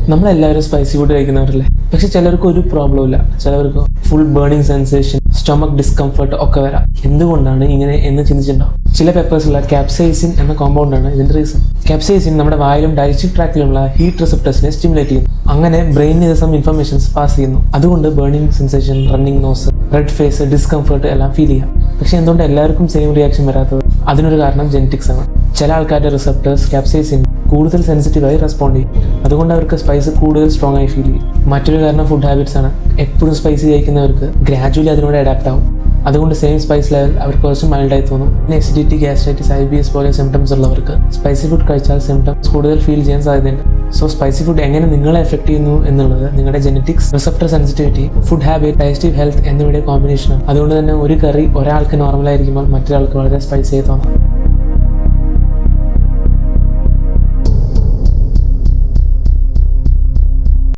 നമ്മളെല്ലാവരും spicy food കഴിക്കുന്നവരല്ലേ. പക്ഷെ ചിലർക്ക് ഒരു പ്രോബ്ലം ഇല്ല. ചിലവർക്ക് full burning sensation, stomach discomfort ഒക്കെ വരാം. എന്തുകൊണ്ടാണ് ഇങ്ങനെ എന്ന് ചിന്തിച്ചിട്ടുണ്ടാവും. ചില പെപ്പേഴ്സുള്ള ക്യാപ്സൈസിൻ എന്ന കോമ്പൗണ്ടാണ് ഇതിന്റെ റീസൺ. ക്യാപ്സൈസിൻ നമ്മുടെ വായിലും ഡൈജസ്റ്റീവ് ട്രാക്റ്റിലുമുള്ള ഹീറ്റ് റിസപ്റ്റേഴ്സിനെ സ്റ്റിമുലേറ്റ് ചെയ്യുന്നു. അങ്ങനെ ബ്രെയിനിന് സം ഇൻഫർമേഷൻസ് പാസ് ചെയ്യുന്നു. അതുകൊണ്ട് burning sensation, running nose, red face, discomfort എല്ലാം ഫീൽ ചെയ്യാം. പക്ഷെ എന്തുകൊണ്ട് എല്ലാവർക്കും സെയിം റിയാക്ഷൻ വരാത്തത്? അതിനൊരു കാരണം ജെനറ്റിക്സ് ആണ്. ചില ആൾക്കാരുടെ റിസപ്റ്റേഴ്സ് ക്യാപ്സൈസിൻ കൂടുതൽ സെൻസിറ്റീവായി റെസ്പോണ്ട് ചെയ്യും. അതുകൊണ്ട് അവർക്ക് സ്പൈസ് കൂടുതൽ സ്ട്രോങ് ആയി ഫീൽ ചെയ്യും. മറ്റൊരു കാരണം ഫുഡ് ഹാബിറ്റ്സ് ആണ്. എപ്പോഴും സ്പൈസി കഴിക്കുന്നവർക്ക് ഗ്രാജുവലി അതിനോട് അഡാപ്റ്റ് ആവും. അതുകൊണ്ട് സെയിം സ്പൈസ് ലെവൽ അവർക്ക് കുറച്ച് മൈൽഡായി തോന്നും. പിന്നെ എസിഡിറ്റി, ഗ്യാസ്ട്രൈറ്റിസ്, IBS പോലെ സിംറ്റംസ് ഉള്ളവർക്ക് സ്പൈസി ഫുഡ് കഴിച്ചാൽ സിംറ്റംസ് കൂടുതൽ ഫീൽ ചെയ്യാൻ സാധ്യതയുണ്ട്. സോ സ്പൈസി ഫുഡ് എങ്ങനെ നിങ്ങളെ എഫക്ട് ചെയ്യുന്നു എന്നുള്ളത് നിങ്ങളുടെ genetics, receptor sensitivity, food habit, digestive health എന്നിവയുടെ കോമ്പിനേഷനാണ്. അതുകൊണ്ട് തന്നെ ഒരു കറി ഒരാൾക്ക് നോർമലായിരിക്കുമ്പോൾ മറ്റൊരാൾക്ക് വളരെ സ്പൈസി ആയി തോന്നാം.